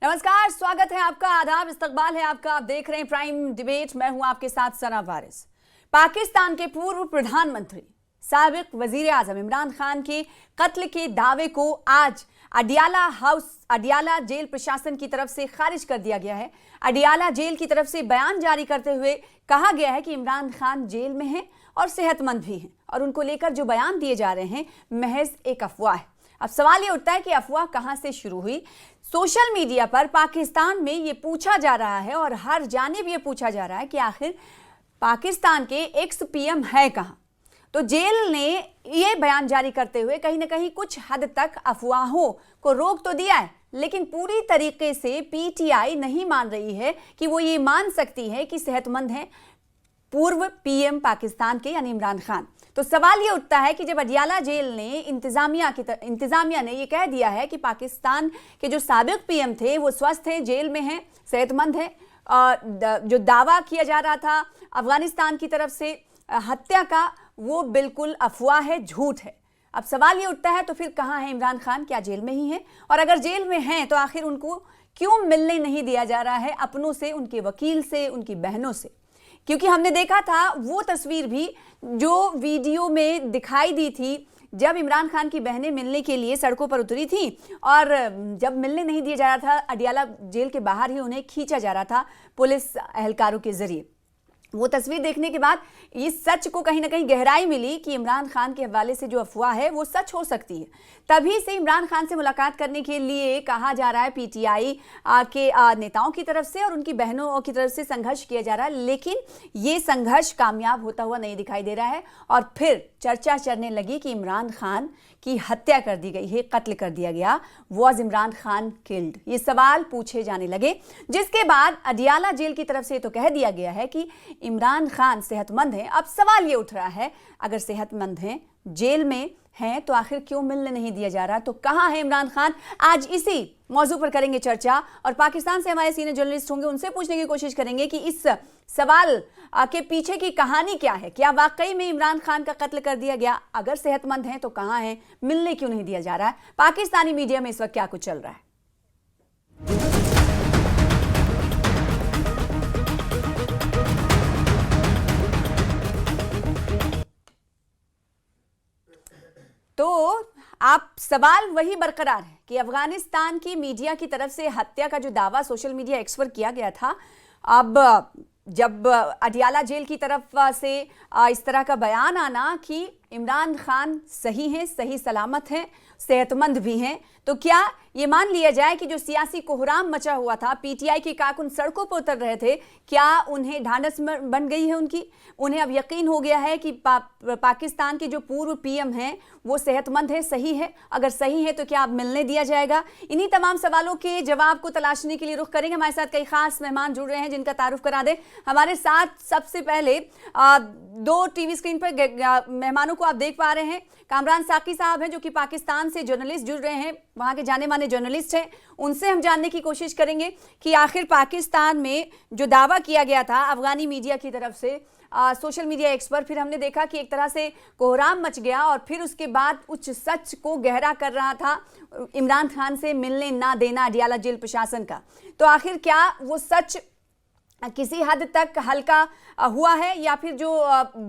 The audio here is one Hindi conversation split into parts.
नमस्कार, स्वागत है आपका, आदाब, इस्तकबाल है आपका। आप देख रहे हैं प्राइम डिबेट। मैं हूं आपके साथ सना वारिस। पाकिस्तान के पूर्व प्रधानमंत्री साबिक वजीर आजम इमरान खान के कत्ल के दावे को आज अडियाला जेल प्रशासन की तरफ से खारिज कर दिया गया है। अडियाला जेल की तरफ से बयान जारी करते हुए कहा गया है कि इमरान खान जेल में हैं और सेहतमंद भी हैं और उनको लेकर जो बयान दिए जा रहे हैं महज एक अफवाह है। अब सवाल ये उठता है कि अफवाह कहां से शुरू हुई। सोशल मीडिया पर पाकिस्तान में ये पूछा जा रहा है और हर जानिब ये पूछा जा रहा है कि आखिर पाकिस्तान के एक्स पीएम है कहां। तो जेल ने ये बयान जारी करते हुए कहीं ना कहीं कुछ हद तक अफवाहों को रोक तो दिया है, लेकिन पूरी तरीके से पीटीआई नहीं मान रही है कि वो ये मान सकती है कि सेहतमंद हैं पूर्व पीएम पाकिस्तान के यानी इमरान खान। तो सवाल ये उठता है कि जब अडियाला जेल ने इंतजामिया ने ये कह दिया है कि पाकिस्तान के जो साबिक पीएम थे वो स्वस्थ हैं, जेल में हैं, सेहतमंद हैं, जो दावा किया जा रहा था अफगानिस्तान की तरफ से हत्या का, वो बिल्कुल अफवाह है, झूठ है। अब सवाल ये उठता है तो फिर कहाँ है इमरान खान? क्या जेल में ही हैं? और अगर जेल में हैं तो आखिर उनको क्यों मिलने नहीं दिया जा रहा है अपनों से, उनके वकील से, उनकी बहनों से? क्योंकि हमने देखा था वो तस्वीर भी जो वीडियो में दिखाई दी थी जब इमरान खान की बहनें मिलने के लिए सड़कों पर उतरी थी और जब मिलने नहीं दिया जा रहा था, अडियाला जेल के बाहर ही उन्हें खींचा जा रहा था पुलिस एहलकारों के जरिए। वो तस्वीर देखने के बाद इस सच को कहीं ना कहीं गहराई मिली कि इमरान खान के हवाले से जो अफवाह है वो सच हो सकती है। तभी से इमरान खान से मुलाकात करने के लिए कहा जा रहा है पीटीआई के नेताओं की तरफ से और उनकी बहनों की तरफ से संघर्ष किया जा रहा है, लेकिन ये संघर्ष कामयाब होता हुआ नहीं दिखाई दे रहा है। और फिर चर्चा चलने लगी कि इमरान खान की हत्या कर दी गई है, कत्ल कर दिया गया। Was Imran Khan killed? ये सवाल पूछे जाने लगे, जिसके बाद अडियाला जेल की तरफ से तो कह दिया गया है कि इमरान खान सेहतमंद हैं। अब सवाल ये उठ रहा है, अगर सेहतमंद हैं, जेल में हैं, तो आखिर क्यों मिलने नहीं दिया जा रहा? तो कहाँ है इमरान खान? आज इसी मौजू पर करेंगे चर्चा और पाकिस्तान से हमारे सीनियर जर्नलिस्ट होंगे, उनसे पूछने की कोशिश करेंगे कि इस सवाल के पीछे की कहानी क्या है। क्या वाकई में इमरान खान का कत्ल कर दिया गया? अगर सेहतमंद हैं तो कहाँ हैं? मिलने क्यों नहीं दिया जा रहा है? पाकिस्तानी मीडिया में इस वक्त क्या कुछ चल रहा है? तो आप सवाल वही बरकरार है कि अफगानिस्तान की मीडिया की तरफ से हत्या का जो दावा सोशल मीडिया एक्स पर किया गया था, अब जब अडियाला जेल की तरफ से इस तरह का बयान आना कि इमरान खान सही हैं, सही सलामत हैं, सेहतमंद भी हैं, तो क्या ये मान लिया जाए कि जो सियासी कोहराम मचा हुआ था, पीटीआई के कारकुन सड़कों पर उतर रहे थे, क्या उन्हें ढांढस बन गई है उनकी? उन्हें अब यकीन हो गया है कि पाकिस्तान के जो पूर्व पीएम हैं वो सेहतमंद है, सही है? अगर सही है तो क्या अब मिलने दिया जाएगा? इन्हीं तमाम सवालों के जवाब को तलाशने के लिए रुख करेंगे। हमारे साथ कई खास मेहमान जुड़ रहे हैं जिनका तारुफ करा दें। हमारे साथ सबसे पहले दो टीवी स्क्रीन पर मेहमानों को आप देख पा रहे हैं। कामरान साकी साहब हैं जो कि पाकिस्तान से जर्नलिस्ट जुड़ रहे हैं, वहाँ के जाने माने जर्नलिस्ट हैं। उनसे हम जानने की कोशिश करेंगे कि आखिर पाकिस्तान में जो दावा किया गया था अफगानी मीडिया की तरफ से सोशल मीडिया एक्स पर, फिर हमने देखा कि एक तरह से कोहराम मच गया और फिर उसके बाद उस सच को गहरा कर रहा था इमरान खान से मिलने ना देना अडियाला जेल प्रशासन का। तो आखिर क्या वो सच किसी हद तक हल्का हुआ है या फिर जो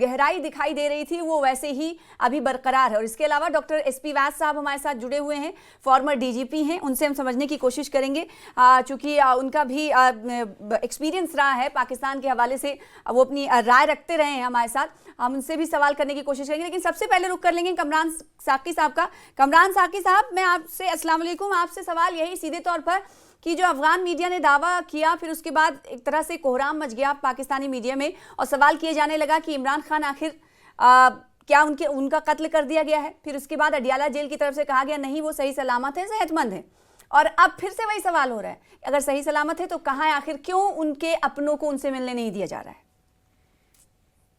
गहराई दिखाई दे रही थी वो वैसे ही अभी बरकरार है? और इसके अलावा डॉक्टर एसपी वैद साहब हमारे साथ जुड़े हुए हैं, फॉर्मर डीजीपी हैं, उनसे हम समझने की कोशिश करेंगे चूँकि उनका भी एक्सपीरियंस रहा है पाकिस्तान के हवाले से, वो अपनी राय रखते रहे हैं हमारे साथ, हम उनसे भी सवाल करने की कोशिश करेंगे। लेकिन सबसे पहले रुख कर लेंगे कमरान साकी साहब का। कमरान साकी साहब, मैं आपसे अस्सलाम वालेकुम, आपसे सवाल यही सीधे तौर पर कि जो अफगान मीडिया ने दावा किया, फिर उसके बाद एक तरह से कोहराम मच गया पाकिस्तानी मीडिया में और सवाल किए जाने लगा कि इमरान खान आखिर क्या उनका कत्ल कर दिया गया है? फिर उसके बाद अडियाला जेल की तरफ से कहा गया नहीं, वो सही सलामत है, सेहतमंद है। और अब फिर से वही सवाल हो रहा है, अगर सही सलामत है तो कहाँ है? आखिर क्यों उनके अपनों को उनसे मिलने नहीं दिया जा रहा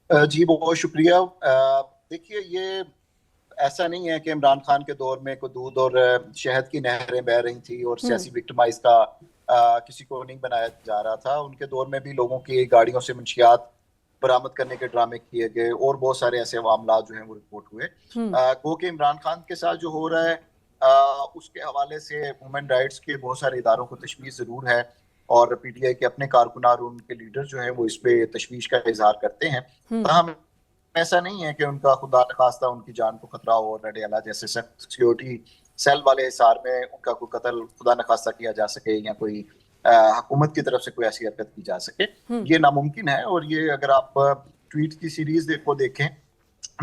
है? जी बहुत शुक्रिया। देखिए, ये ऐसा नहीं है कि इमरान खान के दौर में कोई दूध और शहद की नहरें बह रही थी और सियासी विक्टिमाइज का किसी को नहीं बनाया जा रहा था। उनके दौर में भी लोगों की गाड़ियों से मंशियात बरामद करने के ड्रामे किए गए और बहुत सारे ऐसे मामला जो हैं वो रिपोर्ट हुए। गो कि इमरान खान के साथ जो हो रहा है उसके हवाले से वुमेन राइट्स के बहुत सारे इदारों को तशवीश जरूर है, और पीटीआई के अपने कारकुनान और उनके लीडर जो है वो इस पे तशवीश का इजहार करते हैं। ताहम ऐसा नहीं है कि उनका खुदा न खास्ता उनकी जान को खतरा हो, रडियाला जैसे सख्त सिक्योरिटी सेल वाले हिसार में उनका कोई कत्ल खुदा न खास्ता किया जा सके या कोई हुकूमत की तरफ से कोई ऐसी हरकत की जा सके, ये नामुमकिन है। और ये अगर आप ट्वीट की सीरीज देखें,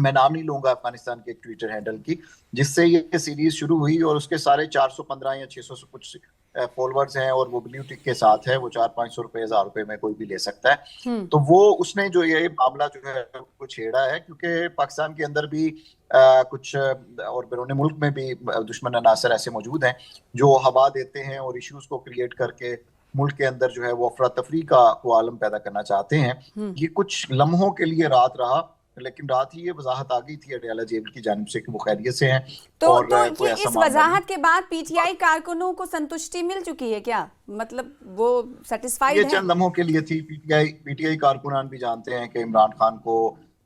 मैं नाम नहीं लूंगा अफगानिस्तान के एक ट्विटर हैंडल की, जिससे ये सीरीज शुरू हुई और उसके सारे 415 या 600 से कुछ फॉलोअर्स हैं और वो ब्लू टिक के साथ है, वो 400-500 रुपए 1000 रुपए में कोई भी ले सकता है। तो वो उसने जो ये मामला जो है वो छेड़ा है, क्योंकि पाकिस्तान के अंदर भी कुछ और बैरून मुल्क में भी दुश्मन अनासर ऐसे मौजूद हैं जो हवा देते हैं और इश्यूज को क्रिएट करके मुल्क के अंदर जो है वो अफरा तफरी का आलम पैदा करना चाहते हैं। ये कुछ लम्हों के लिए रात रहा, लेकिन रात ही ये वजाहत आ गई थी अडयाला जेल की जानिब से कि वो खैरियत से हैं। तो ये इस वजाहत के बाद पीटीआई कारकुनों को संतुष्टि मिल चुकी है क्या? मतलब वो सेटिस्फाइड है? ये चंद लम्हों के लिए थी। पीटीआई कारकुनान भी जानते हैं कि इमरान खान को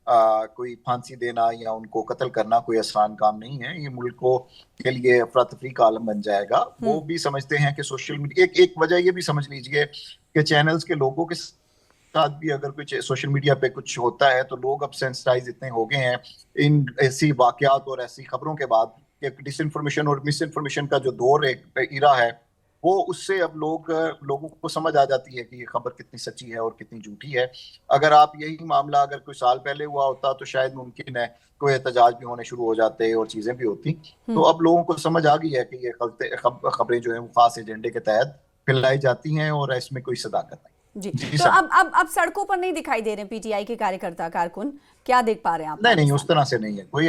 कोई फांसी देना या उनको कत्ल करना कोई आसान काम नहीं है, ये मुल्क को के लिए अफरा तफरी का आलम बन जाएगा। वो भी समझते हैं कि सोशल मीडिया एक वजह ये भी समझ लीजिए कि चैनल्स के लोगों के साथ भी अगर कुछ सोशल मीडिया पे कुछ होता है तो लोग अब सेंसिटाइज इतने हो गए हैं इन ऐसी वाकयात और ऐसी खबरों के बाद कि डिसइंफॉर्मेशन और मिस इन्फॉर्मेशन का जो दौर एक इरा है, वो उससे अब लोगों को समझ आ जाती है कि ये खबर कितनी सच्ची है और कितनी झूठी है। अगर आप यही मामला अगर कोई साल पहले हुआ होता तो शायद मुमकिन है कोई एहतजाज भी होने शुरू हो जाते और चीजें भी होती। तो अब लोगों को समझ आ गई है कि ये खबरें जो है वो खास एजेंडे के तहत फैलाई जाती हैं और इसमें कोई सदाकत नहीं। जी तो अब सड़कों पर नहीं दिखाई दे रहे पीटीआई के कार्यकर्ता कारकुन, क्या देख पा रहे हैं आप? नहीं, उस तरह से नहीं है, कोई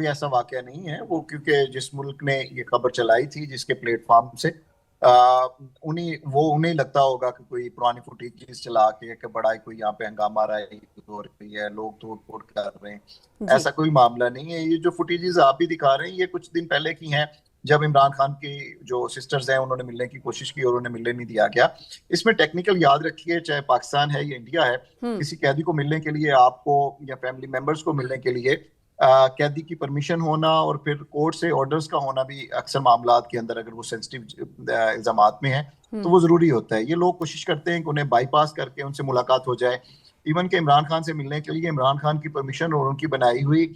ऐसा वाकया नहीं है। वो क्योंकि जिस मुल्क ने ये खबर चलाई थी, जिसके प्लेटफॉर्म से उन्हें लगता होगा कि कोई पुरानी फुटेज चला के बड़ा कोई यहाँ पे हंगामा हो रही है, लोग तोड़ फोड़ कर रहे हैं, ऐसा कोई मामला नहीं है। ये जो फुटेजेस आप भी दिखा रहे हैं ये कुछ दिन पहले की हैं, जब इमरान खान की जो सिस्टर्स हैं उन्होंने मिलने की कोशिश की और उन्हें मिलने नहीं दिया गया। इसमें टेक्निकल याद रखिए, चाहे पाकिस्तान है या इंडिया है, किसी कैदी को मिलने के लिए आपको या फैमिली मेंबर्स को मिलने के लिए कैदी की परमिशन होना और फिर कोर्ट से ऑर्डर्स का होना भी अक्सर मामलात के अंदर, अगर वो सेंसिटिव इल्जामात में है तो वो जरूरी होता है। ये लोग कोशिश करते हैं कि उन्हें बाईपास करके उनसे मुलाकात हो जाए। इवन के इमरान खान से मिलने के लिए इमरान खान की परमिशन और उनकी बनाई हुई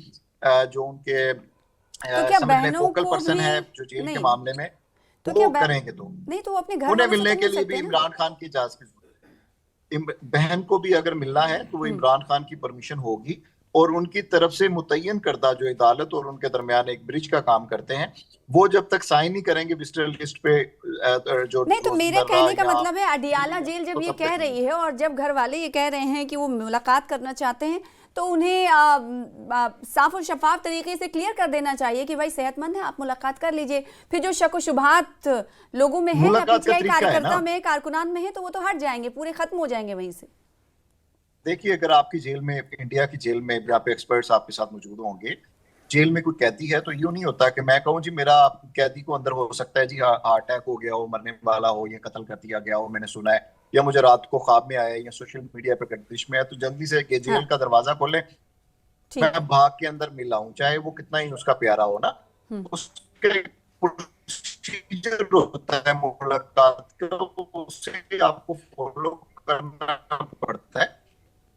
जो उनके फोकल पर्सन है जो जेल के मामले में, तो वो करेंगे तो नहीं, तो अपने घर उन्हें मिलने के लिए भी इमरान खान की इजाजत की जरूरत है। बहन को भी अगर मिलना है तो वो इमरान खान की परमिशन होगी और उनकी तरफ से मुतय्यन करदा जो अदालत और उनके दरमियान एक ब्रिज का काम करते हैं, वो जब तक साइन नहीं करेंगे विजिटर लिस्ट पे जो नहीं। तो मेरे कहने का मतलब है अडयाला जेल जब ये कह रही है और जब घर वाले ये कह रहे हैं कि वो मुलाकात करना चाहते हैं, तो उन्हें साफ और शफाफ तरीके से क्लियर कर देना चाहिए कि भाई सेहतमंद है, आप मुलाकात कर लीजिए। फिर जो शक व शुबहात लोगों में है या पीटीआई कार्यकर्ता में, कारकुनान में है, तो वो तो हट जाएंगे, पूरे खत्म हो जाएंगे वहीं से। देखिए, अगर आपकी जेल में, इंडिया की जेल में जहाँ पे एक्सपर्ट्स आपके साथ मौजूद होंगे, जेल में कोई कैदी है तो यूं नहीं होता कि मैं कहूँ जी मेरा कैदी को अंदर हो सकता है जी हार्ट अटैक हो गया हो, मरने वाला हो, या कत्ल कर दिया गया हो, मैंने सुना है, या मुझे रात को ख्वाब में आया या सोशल मीडिया पे गर्दिश में है, तो जल्दी से जेल का दरवाजा खोले, मैं भाग के अंदर मिला हूँ, चाहे वो कितना ही उसका प्यारा हो ना, उसके प्रोसीजर होता है मुलाकात का, उसे आपको फॉलो करना पड़ता है।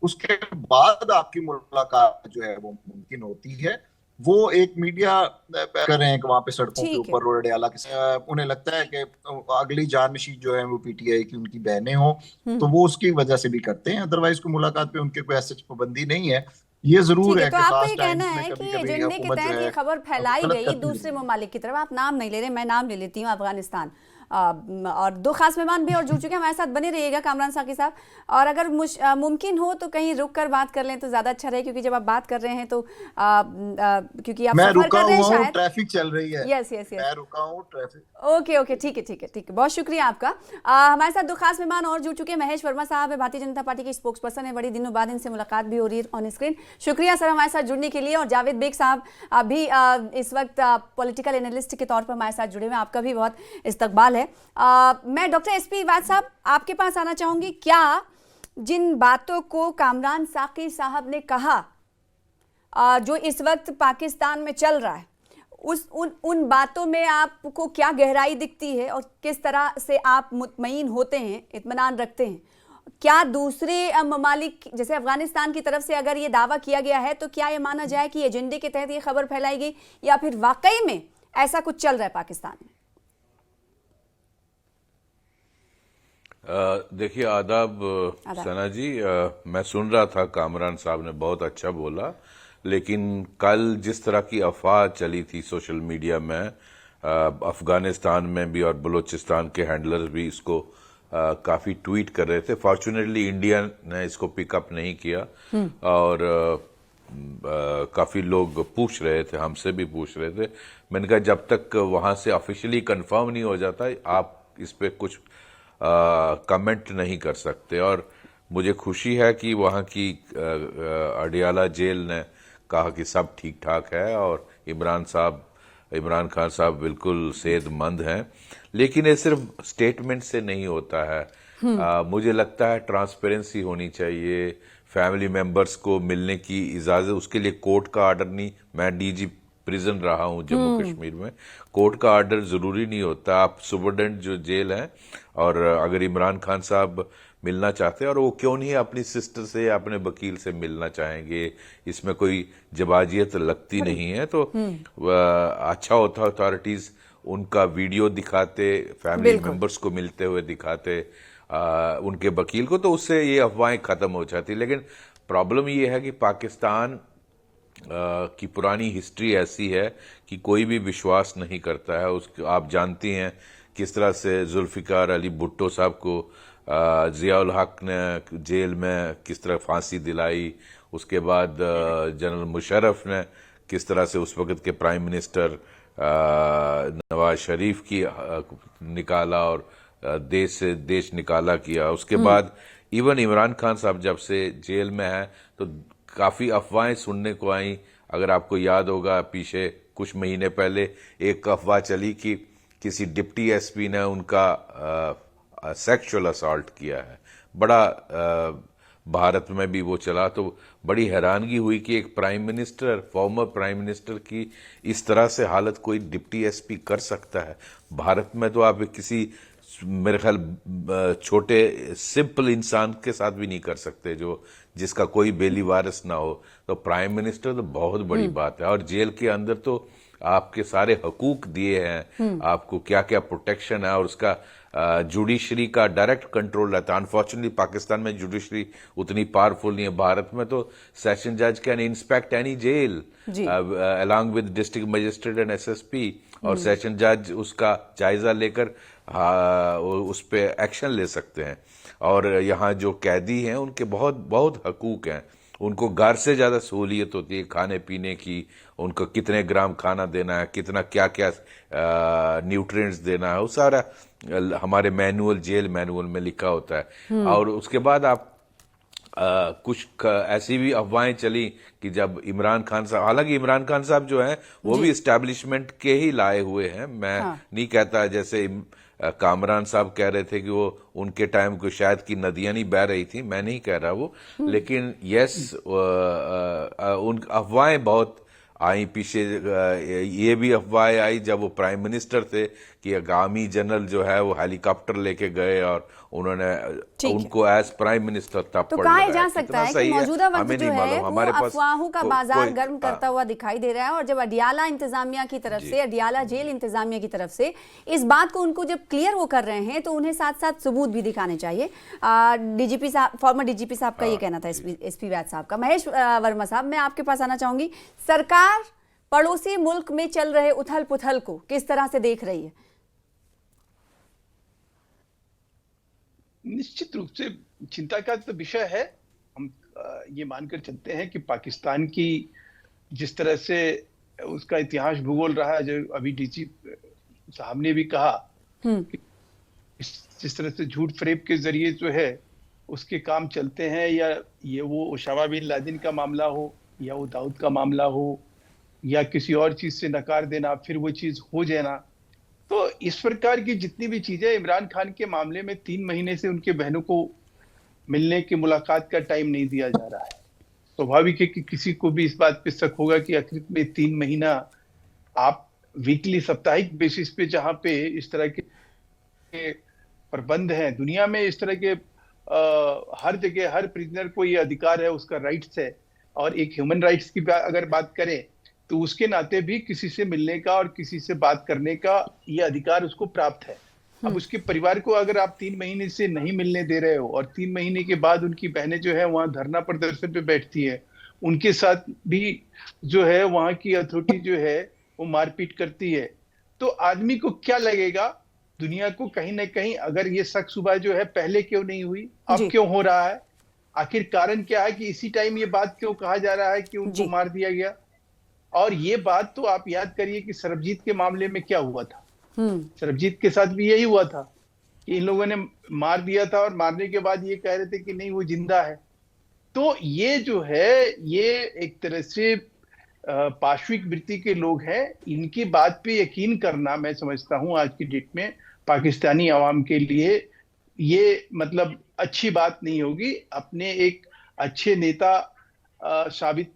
उसके बाद आपकी मुलाकात जो है वो मुमकिन होती है। वो एक मीडिया कर रहे हैं कि वहां पे सड़कों के ऊपर अडयाला के उन्हें लगता है कि अगली जानशीन जो है वो पीटीआई की उनकी बहनें हो, तो वो उसकी वजह से भी करते हैं, अदरवाइज कोई मुलाकात पे उनके कोई ऐसी पाबंदी नहीं है। ये जरूर है तो आपका ये कहना है कि एजेंडे के तहत ये खबर फैलाई गई दूसरे ममालिक की तरफ। आप नाम नहीं ले रहे, मैं नाम ले लेती हूँ, अफगानिस्तान, और दो खास मेहमान भी और जुड़ चुके हैं हमारे साथ, बने रहिएगा कामरान साकी साहब। और अगर मुमकिन हो तो कहीं रुक कर बात कर लें तो ज्यादा अच्छा रहे, क्योंकि जब आप बात कर रहे हैं तो क्योंकि आप सफर कर रहे हैं, शायद ट्रैफिक चल रही है। यस मैं रुका हूं, ट्रैफिक। ओके, ठीक है, बहुत शुक्रिया आपका। हमारे साथ दो खास मेहमान और जुड़ चुके हैं। महेश वर्मा साहब है, भारतीय जनता पार्टी के स्पोक्स पर्सन है, बड़ी दिनों बाद इनसे मुलाकात भी हो रही है ऑन स्क्रीन। शुक्रिया सर हमारे साथ जुड़ने के लिए। और जावेद बेग साहब भी इस वक्त पॉलिटिकल एनालिस्ट के तौर पर हमारे साथ जुड़े हुए हैं, आपका भी बहुत इस्तकबाल है। मैं डॉक्टर एसपी वैद साहब आपके पास आना चाहूंगी। क्या जिन बातों को कामरान साकी साहब ने कहा जो इस वक्त पाकिस्तान में चल रहा है, उन बातों में आपको क्या गहराई दिखती है और किस तरह से आप मुतमईन होते हैं, इत्मीनान रखते हैं? क्या दूसरे ममालिक जैसे अफगानिस्तान की तरफ से अगर ये दावा किया गया है तो क्या ये माना जाए कि एजेंडे के तहत ये खबर फैलाई गई, या फिर वाकई में ऐसा कुछ चल रहा है पाकिस्तान में? देखिए, आदाब सना जी। मैं सुन रहा था, कामरान साहब ने बहुत अच्छा बोला, लेकिन कल जिस तरह की अफवाह चली थी सोशल मीडिया में, अफगानिस्तान में भी और बलूचिस्तान के हैंडलर्स भी इसको काफी ट्वीट कर रहे थे। फॉर्चुनेटली इंडिया ने इसको पिकअप नहीं किया और काफी लोग पूछ रहे थे, हमसे भी पूछ रहे थे। मैंने कहा जब तक वहां से ऑफिशियली कंफर्म नहीं हो जाता आप इस पे कुछ कमेंट नहीं कर सकते। और मुझे खुशी है कि वहाँ की अडियाला जेल ने कहा कि सब ठीक ठाक है और इमरान खान साहब बिल्कुल सेहतमंद हैं। लेकिन ये सिर्फ स्टेटमेंट से नहीं होता है। मुझे लगता है ट्रांसपेरेंसी होनी चाहिए, फैमिली मेंबर्स को मिलने की इजाजत, उसके लिए कोर्ट का आर्डर नहीं। मैं डीजी प्रिजन रहा हूं जम्मू कश्मीर में, कोर्ट का आर्डर जरूरी नहीं होता। आप सुपरडेंट जो जेल है, और अगर इमरान खान साहब मिलना चाहते हैं, और वो क्यों नहीं अपनी सिस्टर से या अपने वकील से मिलना चाहेंगे, इसमें कोई जबाजियत लगती नहीं है। तो अच्छा होता अथॉरिटीज उनका वीडियो दिखाते, फैमिली मेंबर्स को मिलते हुए दिखाते, उनके वकील को, तो उससे ये अफवाहें खत्म हो जाती। लेकिन प्रॉब्लम ये है कि पाकिस्तान की पुरानी हिस्ट्री ऐसी है कि कोई भी विश्वास नहीं करता है। आप जानती हैं किस तरह से जुल्फिकार अली भुट्टो साहब को जियाउल हक ने जेल में किस तरह फांसी दिलाई, उसके बाद जनरल मुशर्रफ ने किस तरह से उस वक्त के प्राइम मिनिस्टर नवाज शरीफ की निकाला और देश से देश निकाला किया। उसके बाद इवन इमरान खान साहब जब से जेल में है तो काफी अफवाहें सुनने को आई। अगर आपको याद होगा, पीछे कुछ महीने पहले एक अफवाह चली कि किसी डिप्टी एसपी ने उनका सेक्सुअल असॉल्ट किया है। बड़ा भारत में भी वो चला, तो बड़ी हैरानगी हुई कि एक prime minister, former prime minister की इस तरह से हालत कोई डिप्टी एसपी कर सकता है। भारत में तो आप किसी, मेरे ख्याल छोटे सिंपल इंसान के साथ भी नहीं कर सकते जो जिसका कोई बेली वारिस ना हो। तो प्राइम मिनिस्टर तो बहुत बड़ी बात है। और जेल के अंदर तो आपके सारे हकूक दिए हैं, आपको क्या क्या प्रोटेक्शन है, और उसका जुडिशरी का डायरेक्ट कंट्रोल रहता है। अनफॉर्चुनेटली पाकिस्तान में जुडिशरी उतनी पावरफुल नहीं है। भारत में तो सेशन जज can inspect any jail along with district magistrate and SSP, और सेशन जज उसका जायजा लेकर उस पे एक्शन ले सकते हैं। और यहाँ जो कैदी हैं उनके बहुत बहुत हकूक हैं। उनको घर से ज्यादा सहूलियत होती है खाने पीने की, उनको कितने ग्राम खाना देना है, कितना क्या क्या न्यूट्रिएंट्स देना है, वो सारा हमारे जेल मैनुअल में लिखा होता है। और उसके बाद आप कुछ ऐसी भी अफवाहें चली कि जब इमरान खान साहब, हालांकि इमरान खान साहब जो हैं वो भी एस्टैब्लिशमेंट के ही लाए हुए हैं। मैं नहीं कहता, जैसे कामरान साहब कह रहे थे कि वो उनके टाइम को शायद की नदियां नहीं बह रही थी, मैं नहीं कह रहा वो, लेकिन यस, उन अफवाहें बहुत आई। पीछे ये भी अफवाहें आई जब वो प्राइम मिनिस्टर थे कि आर्मी जनरल जो है वो हेलीकॉप्टर लेके गए और उन्होंने उनको एज प्राइम मिनिस्टर तब तो कहा जा सकता है कि मौजूदा वक्त जो है वो अफवाहों का बाजार गर्म करता हुआ दिखाई दे रहा है। और जब अडियाला इंतजामिया की तरफ से, अडियाला जेल इंतजामिया की तरफ से इस बात को उनको जब क्लियर वो कर रहे हैं तो उन्हें साथ साथ सबूत भी दिखाने चाहिए। डीजीपी साहब, फॉर्मर डीजीपी साहब का ये कहना था, एसपी वैद साहब का। महेश वर्मा साहब, मैं आपके पास आना चाहूंगी। सरकार पड़ोसी मुल्क में चल रहे उथल पुथल को किस तरह से देख रही है? निश्चित रूप से चिंता का तो विषय है। हम ये मानकर चलते हैं कि पाकिस्तान की जिस तरह से उसका इतिहास भूगोल रहा है, जो अभी डीजी साहब ने भी कहा, जिस तरह से झूठ फरेब के जरिए जो है उसके काम चलते हैं, या ये वो ओसामा बिन लादेन का मामला हो, या वो दाऊद का मामला हो, या किसी और चीज से नकार देना फिर वो चीज हो जाना। तो इस प्रकार की जितनी भी चीजें, इमरान खान के मामले में 3 महीने से उनके बहनों को मिलने की मुलाकात का टाइम नहीं दिया जा रहा है। स्वाभाविक है कि किसी को भी इस बात पे शक होगा कि आखिर में 3 महीना आप वीकली साप्ताहिक बेसिस पे जहाँ पे इस तरह के प्रबंध हैं दुनिया में, इस तरह के हर जगह हर प्रिजनर को ये अधिकार है, उसका राइट्स है। और एक ह्यूमन राइट्स की अगर बात करें तो उसके नाते भी किसी से मिलने का और किसी से बात करने का ये अधिकार उसको प्राप्त है। अब उसके परिवार को अगर आप 3 महीने से नहीं मिलने दे रहे हो और 3 महीने के बाद उनकी बहनें जो है वहां धरना प्रदर्शन पे बैठती है, उनके साथ भी जो है वहां की अथॉरिटी जो है वो मारपीट करती है, तो आदमी को क्या लगेगा, दुनिया को कहीं ना कहीं, अगर ये शक सुबह जो है पहले क्यों नहीं हुई, अब क्यों हो रहा है, आखिर कारण क्या है कि इसी टाइम ये बात क्यों कहा जा रहा है कि उनको मार दिया गया। और ये बात तो आप याद करिए कि सरबजीत के मामले में क्या हुआ था। सरबजीत के साथ भी यही हुआ था कि इन लोगों ने मार दिया था और मारने के बाद ये कह रहे थे कि नहीं वो जिंदा है। तो ये जो है ये एक तरह से पाशविक वृत्ति के लोग हैं, इनकी बात पे यकीन करना मैं समझता हूं आज की डेट में पाकिस्तानी आवाम के लिए ये मतलब अच्छी बात नहीं होगी। अपने एक अच्छे नेता साबित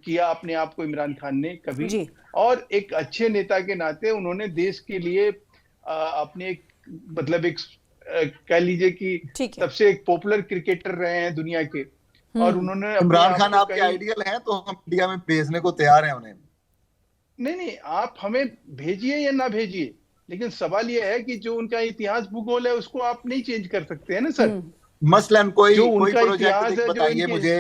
किया अपने आप को इमरान खान ने कभी, और एक अच्छे नेता के नाते उन्होंने देश के लिए अपने एक मतलब एक कह लीजिए कि सबसे एक पॉपुलर क्रिकेटर रहे हैं दुनिया के, और उन्होंने इमरान खान आपके आइडियल हैं तो हम इंडिया में भेजने को तैयार हैं उन्हें। नहीं, आप हमें भेजिए या ना भेजिए, लेकिन सवाल यह है कि जो उनका इतिहास भूगोल है उसको आप नहीं चेंज कर सकते हैं ना सर। मसलन कोई प्रोजेक्ट बताइए मुझे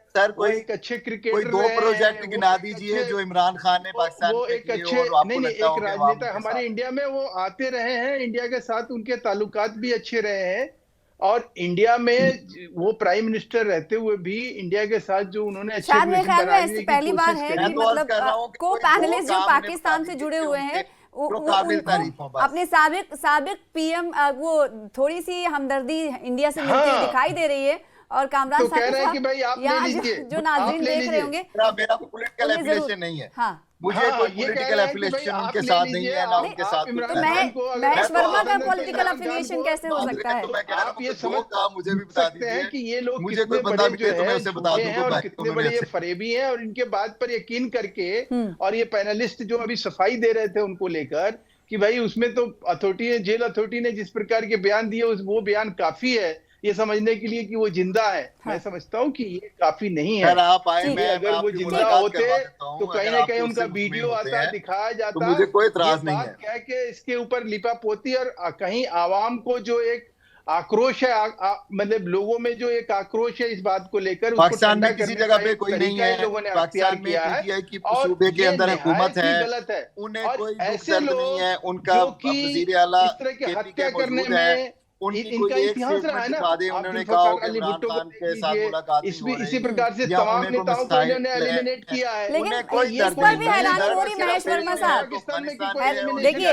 सर, कोई एक अच्छे क्रिकेटर, कोई 2 प्रोजेक्ट गिना दीजिए जो इमरान खान ने पाकिस्तान वो एक अच्छे नहीं एक राजनेता हमारे इंडिया में वो आते रहे हैं, इंडिया के साथ उनके ताल्लुकात भी अच्छे रहे हैं, और इंडिया में वो प्राइम मिनिस्टर रहते हुए भी इंडिया के साथ जो उन्होंने अच्छे पहली बार है कि मतलब को पैनलिस्ट जो पाकिस्तान से जुड़े हुए हैं अपने साबिक पीएम वो थोड़ी सी हमदर्दी इंडिया से मिलती हुई दिखाई दे रही है। और कामरान साहब कि भाई आप ले लीजिए, जो नाज़रीन देख रहे होंगे, मेरा पॉलिटिकल एफिलिएशन नहीं है, मुझे कोई पॉलिटिकल एफिलिएशन उनके साथ नहीं है ना उनके साथ। महेश वर्मा का पॉलिटिकल एफिलिएशन कैसे हो सकता है? आप ये समझ मुझे भी बता सकते हैं कि ये लोग मुझे कोई बंदा भी दे तो मैं उसे बता दूंगा और कितने बड़े ये फरेबी हैं, और इनके बात पर यकीन करके और ये पैनलिस्ट जो अभी सफाई दे रहे थे उनको लेकर कि भाई उसमें तो अथॉरिटी ने, जेल अथॉरिटी ने जिस प्रकार के बयान दिए वो बयान काफी है ये समझने के लिए कि वो जिंदा है। मैं समझता हूँ कि ये काफी नहीं है। आप आए, मैं अगर वो जिंदा होते तो कहीं ना कहीं उनका वीडियो आता, दिखाया जाता, तो मुझे कोई इतराज नहीं है। क्या कि इसके ऊपर लिपापोती और कहीं आवाम को जो एक आक्रोश है, मतलब लोगों में जो एक आक्रोश है इस बात को लेकर, पाकिस्तान में किसी जगह पे कोई नहीं है, लोगों ने पाकिस्तान में पीटीआई की सूबे के अंदर हुकूमत है, गलत है, उन्हें कोई ऐसे लोग नहीं है, उनका वजीर आला इस तरह की हत्या करने में इनका इतिहास रहा है ना। उन्होंने कहा कि इमरान खान के साथ मुलाकात इसी प्रकार से तमाम नेताओं को इन्होंने एलिमिनेट किया है। लेकिन इस पर भी हैरानी हो रही महेश वर्मा साहब, देखिए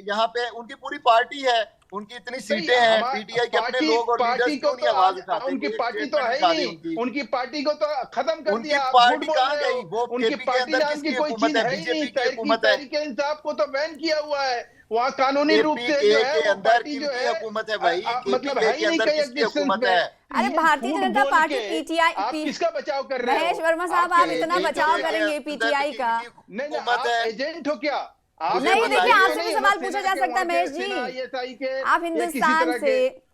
यहाँ पे उनकी पूरी पार्टी है, उनकी इतनी सीटें हैं, पीटीआई के अपने लोग और लीडर्स क्यों नहीं आवाज उठाते? उनकी पार्टी तो है ही नहीं, उनकी पार्टी को तो खत्म कर दिया। उनकी पार्टी कहाँ गई? वो उनकी पार्टी नाम की कोई चीज है ही नहीं। तहरीक इंसाफ को तो बैन किया हुआ है, वहाँ कानूनी रूप से जो है वो पार्टी जो है हुकूमत है भाई, मतलब है ही नहीं कहीं एग्जिस्टेंस में। अरे भारतीय जनता पार्टी पीटीआई, आप किसका बचाव कर रहे हैं? महेश वर्मा साहब आप इतना बचाव करेंगे पीटीआई का? नहीं, आप एजेंट हो क्या? नहीं, देखिए आपसे भी सवाल पूछा जा सकता है महेश जी। आप हिंदुस्तान से,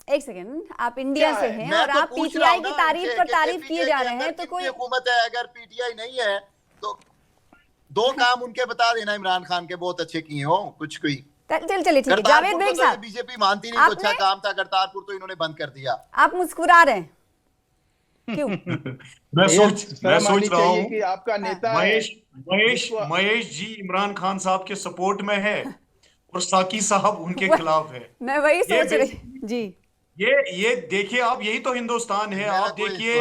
एक सेकंड, आप इंडिया से हैं और आप पीटीआई की तारीफ पर तारीफ किए जा रहे हैं, तो कोई हुकूमत है, अगर पीटीआई नहीं है तो 2 काम उनके बता देना इमरान खान के बहुत अच्छे किए हो, कुछ कोई। चलिए ठीक है, जावेद बेग साहब, बीजेपी मानती नहीं, तो अच्छा काम था, करतारपुर तो इन्होंने बंद कर दिया। आप मुस्कुरा रहे हैं क्यों? मैं सोच रहा हूँ कि आपका नेता महेश जी इमरान खान साहब के सपोर्ट में है और साकी साहब उनके खिलाफ है। मैं वही सोच रही जी। ये देखिए आप, यही तो हिंदुस्तान है। आप देखिए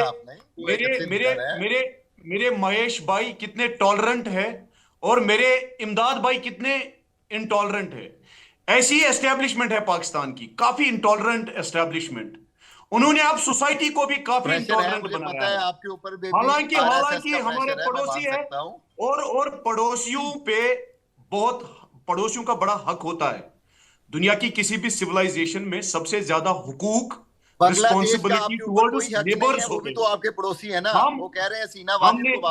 मेरे महेश भाई कितने टॉलरेंट है और मेरे इमदाद भाई कितने इंटॉलरेंट है। ऐसी एस्टेब्लिशमेंट है पाकिस्तान की, काफी इंटॉलरेंट एस्टेब्लिशमेंट। उन्होंने आप सोसाइटी को भी काफी इंटॉलरेंट बनाया है आपके ऊपर। हालांकि हमारे पड़ोसी है और पड़ोसियों पे बहुत, पड़ोसियों का बड़ा हक होता है। दुनिया की किसी भी सिविलाइजेशन में सबसे ज्यादा हुकूक, रिस्पॉन्सिबिलिटी टुवर्ड्स नेबर्स होते हैं। तो आपके पड़ोसी है ना, वो कह रहे हैं सीना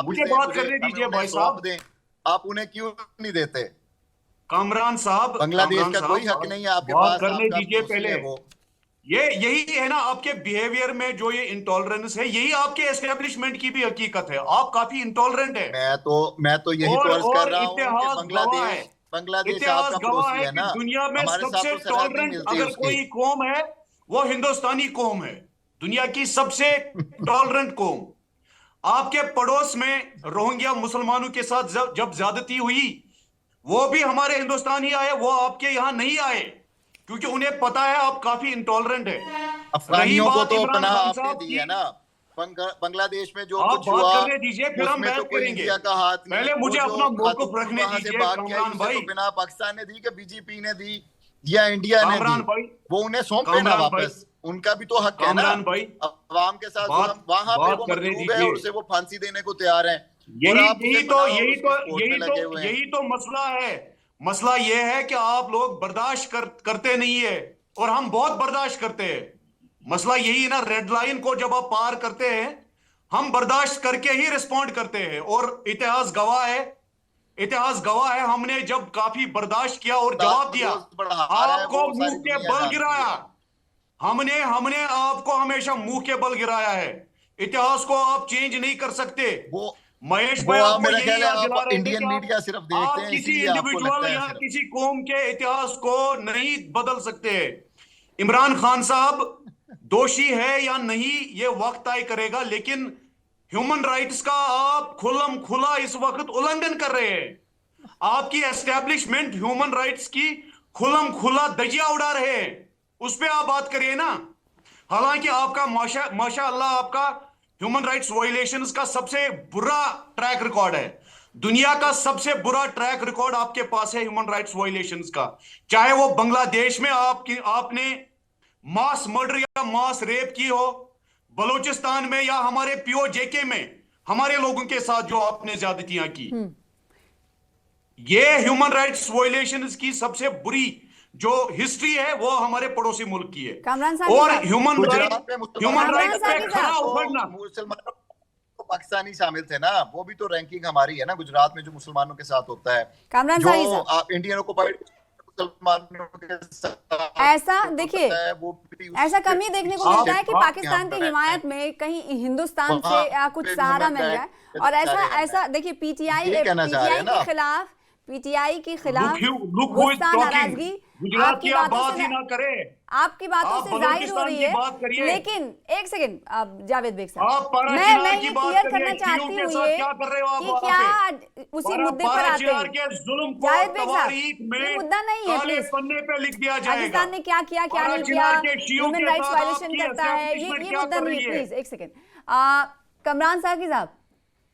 मुझे बात करने दीजिए भाई साहब, आप उन्हें क्यों नहीं देते? कामरान साहब, बांग्लादेश का कोई हक नहीं है आपके बात पास, करने आपका दीजिए पड़ोसी पहले। है वो। ये यही है ना आपके बिहेवियर में जो ये इंटॉलरेंस है, यही आपके एस्टेब्लिशमेंट की भी हकीकत है। आप काफी इंटॉलरेंट है। मैं तो यही तो अर्ज कर रहा हूँ कि इतिहास गवाह है, बांग्लादेश इतिहास आपका गवाह पड़ोसी है है कि ना, दुनिया में हमारे साथ सबसे तो सरहद नहीं टॉलरेंट मिलती अगर उसकी। कोई कौम है वो हिंदुस्तानी कौम है, दुनिया की सबसे टॉलरेंट कौम। आपके पड़ोस में रोहिंग्या मुसलमानों के साथ जब ज्यादती हुई, वो भी हमारे हिंदुस्तान ही आए, वो आपके यहां नहीं आए, क्योंकि उन्हें पता है आप काफी इंटॉलरेंट है। रही अफगानियों को बात तो इमरान पनाह खान आपने साहब दी की, है ना, बांग्लादेश में जो आप कुछ बात हुआ करने दीजिए, फिर हम उसमें तो बहस कोई करेंगे। इंडिया का हाथ नहीं। पहले मुझे वो जो अपना मौक़िफ़ खातून रखने वहां से दीजिए भाग के आई, कामरान उसे भाई। तो बिना पाकिस्तान ने दी कि बीजेपी ने दी या इंडिया ने कामरान दी, भाई, वो उन्हें सौंपे ना कामरान भाई, वापस, उनका भी तो हक है ना। कामरान भाई, अवाम के साथ जो हम वहां पे बात वो करने मजलूब है दीजिए। और उसे वो फांसी देने को तैयार हैं, और यही आप उसे यही तो पनाह और यही उसकी तो सपोर्ट में यही लगे तो हुए हैं। यही तो मसला है। मसला यह है कि आप लोग बर्दाश्त करते नहीं है, और हम बहुत बर्दाश्त करते हैं। मसला यही है ना, रेड लाइन को जब आप पार करते हैं, हम बर्दाश्त करके ही रिस्पॉन्ड करते हैं। और इतिहास गवाह है, इतिहास गवाह है, हमने जब काफी बर्दाश्त किया और जवाब दिया, रोज बढ़ा रहा है, आपको वो मुंह सारी के दुनिया बल जानती गिराया। है। हमने हमने आपको हमेशा मुंह के बल गिराया है। इतिहास को आप चेंज नहीं कर सकते। वो महेश भाई आपको मेरा यही ख्याल है याद दिला आप रहे थे इंडियन कि मीडिया सिर्फ देखते आप हैं, किसी इसीलिए आपको इंडिविजुअल लगता है या सिर्फ। किसी कौम के इतिहास को नहीं बदल सकते। इमरान खान साहब दोषी है या नहीं ये वक्त तय करेगा, लेकिन ह्यूमन राइट्स का आप खुल्लम खुला इस वक्त उल्लंघन कर रहे हैं। आपकी एस्टेब्लिशमेंट ह्यूमन राइट्स की खुल्लम खुला दजिया उड़ा रहे हैं, उस पर आप बात करिए ना। हालांकि आपका माशाअल्लाह आपका ह्यूमन राइट्स वायलेशंस का सबसे बुरा ट्रैक रिकॉर्ड है। दुनिया का सबसे बुरा ट्रैक रिकॉर्ड आपके पास है ह्यूमन राइट्स वायलेशंस का। चाहे वो बांग्लादेश में आपने मास मर्डर या मास रेप की हो, बलूचिस्तान में या हमारे पीओजेके में हमारे लोगों के साथ जो आपने ज्यादतियां की, ये ह्यूमन राइट्स वायलेशंस की सबसे बुरी जो हिस्ट्री है वो हमारे पड़ोसी मुल्क की है। कामरान साहब और की ह्यूमन राइट साहब पे खड़ा उतरना, मुसलमानों तो पाकिस्तानी शामिल थे ना, वो भी तो रैंकिंग हमारी है ना, गुजरात में जो मुसलमानों के साथ होता है, कामरान जो साहब आप इंडियन ऑक्युपाइड मुसलमानों के साथ ऐसा देखिए, वो भी ऐसा कम ही देखने को मिलता है कि आप पाकिस्तान की हिमायत में कहीं हिंदुस्तान से कुछ सहारा मिल रहा है। और ऐसा देखिए, पीटीआई के खिलाफ गुस्सा, नाराजगी गुजरात की बात ही ना करे, आपकी बातों से जाहिर हो रही है। लेकिन एक सेकंड, जावेद बेग साहब, मैं ये क्लियर करना चाहती हूँ ये कि क्या उसी मुद्दे पर आते हैं। जावेद बेग साहब, ये मुद्दा नहीं है प्लीज। पन्ने पे लिख दिया जाएगा पाकिस्तान ने क्या किया क्या नहीं किया, ह्यूमन राइट्स वायलेशन करता है, ये मुद्दा नहीं है। प्लीज एक सेकंड, कमरान साहब,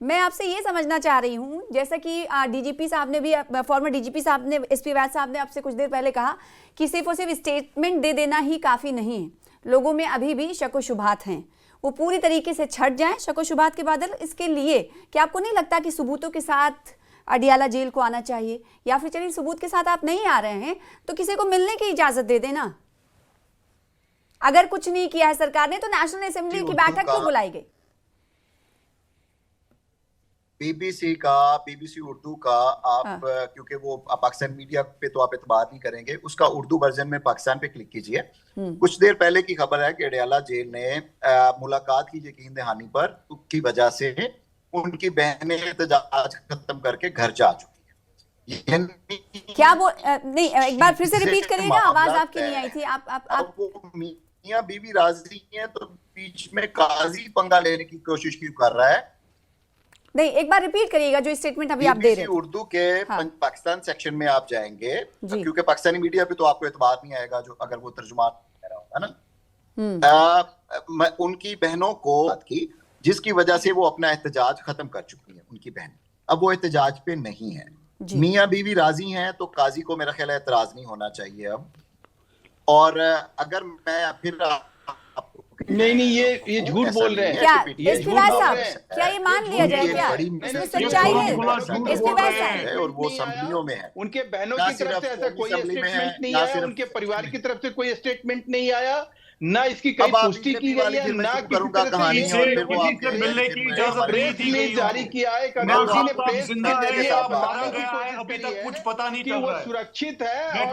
मैं आपसे ये समझना चाह रही हूँ, जैसा कि डीजीपी साहब ने भी, फॉर्मर डीजीपी साहब ने, एसपी वैद साहब ने आपसे कुछ देर पहले कहा कि सिर्फ और सिर्फ स्टेटमेंट दे देना ही काफ़ी नहीं है, लोगों में अभी भी शक व शुबात हैं, वो पूरी तरीके से छट जाएं शक व शुबात के बादल। इसके लिए क्या आपको नहीं लगता कि सबूतों के साथ अडियाला जेल को आना चाहिए, या फिर चलिए सबूत के साथ आप नहीं आ रहे हैं तो किसी को मिलने की इजाज़त दे देना? अगर कुछ नहीं किया है सरकार ने तो नेशनल असेंबली की बैठक क्यों बुलाई गई? बीबीसी उर्दू का आप क्योंकि वो पाकिस्तान मीडिया पे तो आप इतबार नहीं करेंगे, उसका उर्दू वर्जन में पाकिस्तान पे क्लिक कीजिए। कुछ देर पहले की खबर है कि अडियाला जेल ने मुलाकात की यकीन दहानी पर की वजह से उनकी बहनें एहतजाज खत्म करके घर जा चुकी है। क्या नहीं, एक बार फिर से रिपीट करिएगा, आवाज आपकी नहीं आई थी। आप वो मियां बीवी राजी हैं तो बीच में काजी पंगा लेने की कोशिश क्यों कर रहा है? नहीं, एक बार रिपीट करिएगा जो स्टेटमेंट अभी आप दे रहे हैं। उर्दू के पाकिस्तान सेक्शन में आप जाएंगे, क्योंकि पाकिस्तानी मीडिया पे तो आपको एतबार नहीं आएगा जो अगर वो तर्जुमान कह रहा होगा ना। उनकी बहनों को की जिसकी वजह से वो अपना एहतजाज खत्म कर चुकी है, उनकी बहन अब वो एहतजाज पे नहीं है। मियां बीवी राजी हैं तो काजी को मेरा ख्याल है एतराज नहीं होना चाहिए अब। और अगर मैं फिर नहीं ये झूठ बोल रहे हैं। क्या एसपी वैद साहब, क्या ये मान लिया जाए क्या इसमें सच्चाई है? एसपी वैद साहब, और वो असम्बलियों में है, उनके बहनों की तरफ से ऐसा कोई स्टेटमेंट नहीं आया, उनके परिवार की तरफ से कोई स्टेटमेंट नहीं आया, ना इसकी कहीं पुष्टि की गई है, ना किसी तरह से मिलने की इजाजत नहीं दी गई जारी किया है। किसी ने प्रेस जिंदा है या मारा गया है अभी तक कुछ पता नहीं चल रहा है। सुरक्षित है,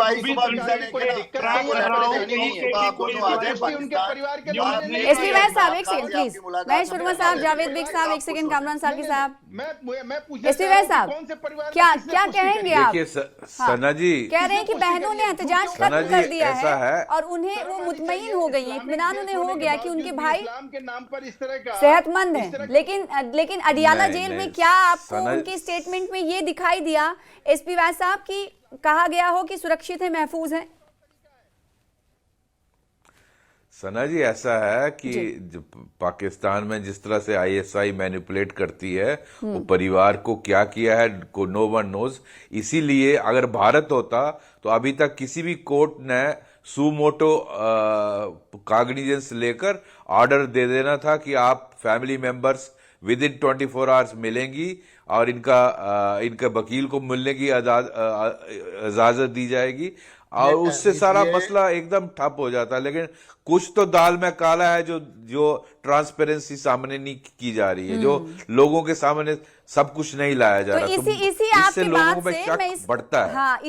कोई दिक्कत नहीं है उनके परिवार के लोग। एसपी वैस साहब एक सेकंड प्लीज, महेश वर्मा साहब, जावेद बेग साहब एक सेकंड, कामरान साकी साहब, एसपी वैस साहब क्या क्या कहेंगे आप? देखिए सना जी कह रहे हैं कि बहनों ने एहतजाज खत्म कर दिया है और उन्हें वो मुतमईन हो गई है, इत्मीनान उन्हें हो गया कि उनके भाई के नाम पर इस तरह का सेहतमंद हैं। लेकिन अडियाला जेल में क्या आपको उनकी स्टेटमेंट में ये दिखाई दिया एसपी वैस साहब की कहा गया हो कि सुरक्षित है, महफूज है? सना जी ऐसा है कि पाकिस्तान में जिस तरह से आईएसआई मैनिपुलेट करती है, वो परिवार को क्या किया है को नो वन नोज। इसीलिए अगर भारत होता तो अभी तक किसी भी कोर्ट ने सुमोटो कॉग्निजेंस लेकर ऑर्डर दे देना था कि आप family members with in 24 hours मिलेंगी और इनका वकील को मिलने की इजाजत दी जाएगी और उससे सारा मसला एकदम ठप हो जाता है। लेकिन कुछ तो दाल में काला है जो ट्रांसपेरेंसी सामने नहीं की जा रही है, जो लोगों के सामने सब कुछ नहीं लाया जा रहा। इसी आपकी बात से मैं बढ़ता है। हाँ,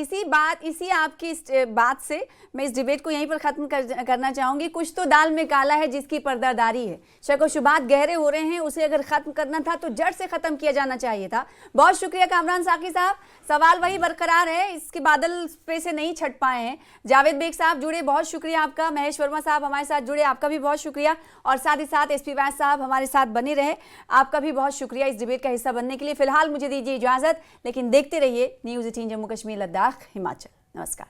इसी आपकी बात से मैं इस डिबेट को यहीं पर खत्म करना चाहूंगी। कुछ तो दाल में काला है जिसकी पर्दादारी है, शक व शुबात गहरे हो रहे हैं, उसे अगर खत्म करना था तो जड़ से खत्म किया जाना चाहिए था। बहुत शुक्रिया कामरान साकी साहब, सवाल वही बरकरार है, इसके बादल पे से नहीं छट पाए हैं। जावेद बेग साहब जुड़े, बहुत शुक्रिया आपका। महेश वर्मा साहब हमारे साथ जुड़े, आपका भी बहुत शुक्रिया। और साथ ही साथ एसपी वैस साहब हमारे साथ बने रहे, आपका भी बहुत शुक्रिया इस डिबेट का हिस्सा बनने के लिए। फिलहाल मुझे दीजिए इजाजत, लेकिन देखते रहिए न्यूज़ 18 जम्मू कश्मीर लद्दाख हिमाचल। नमस्कार।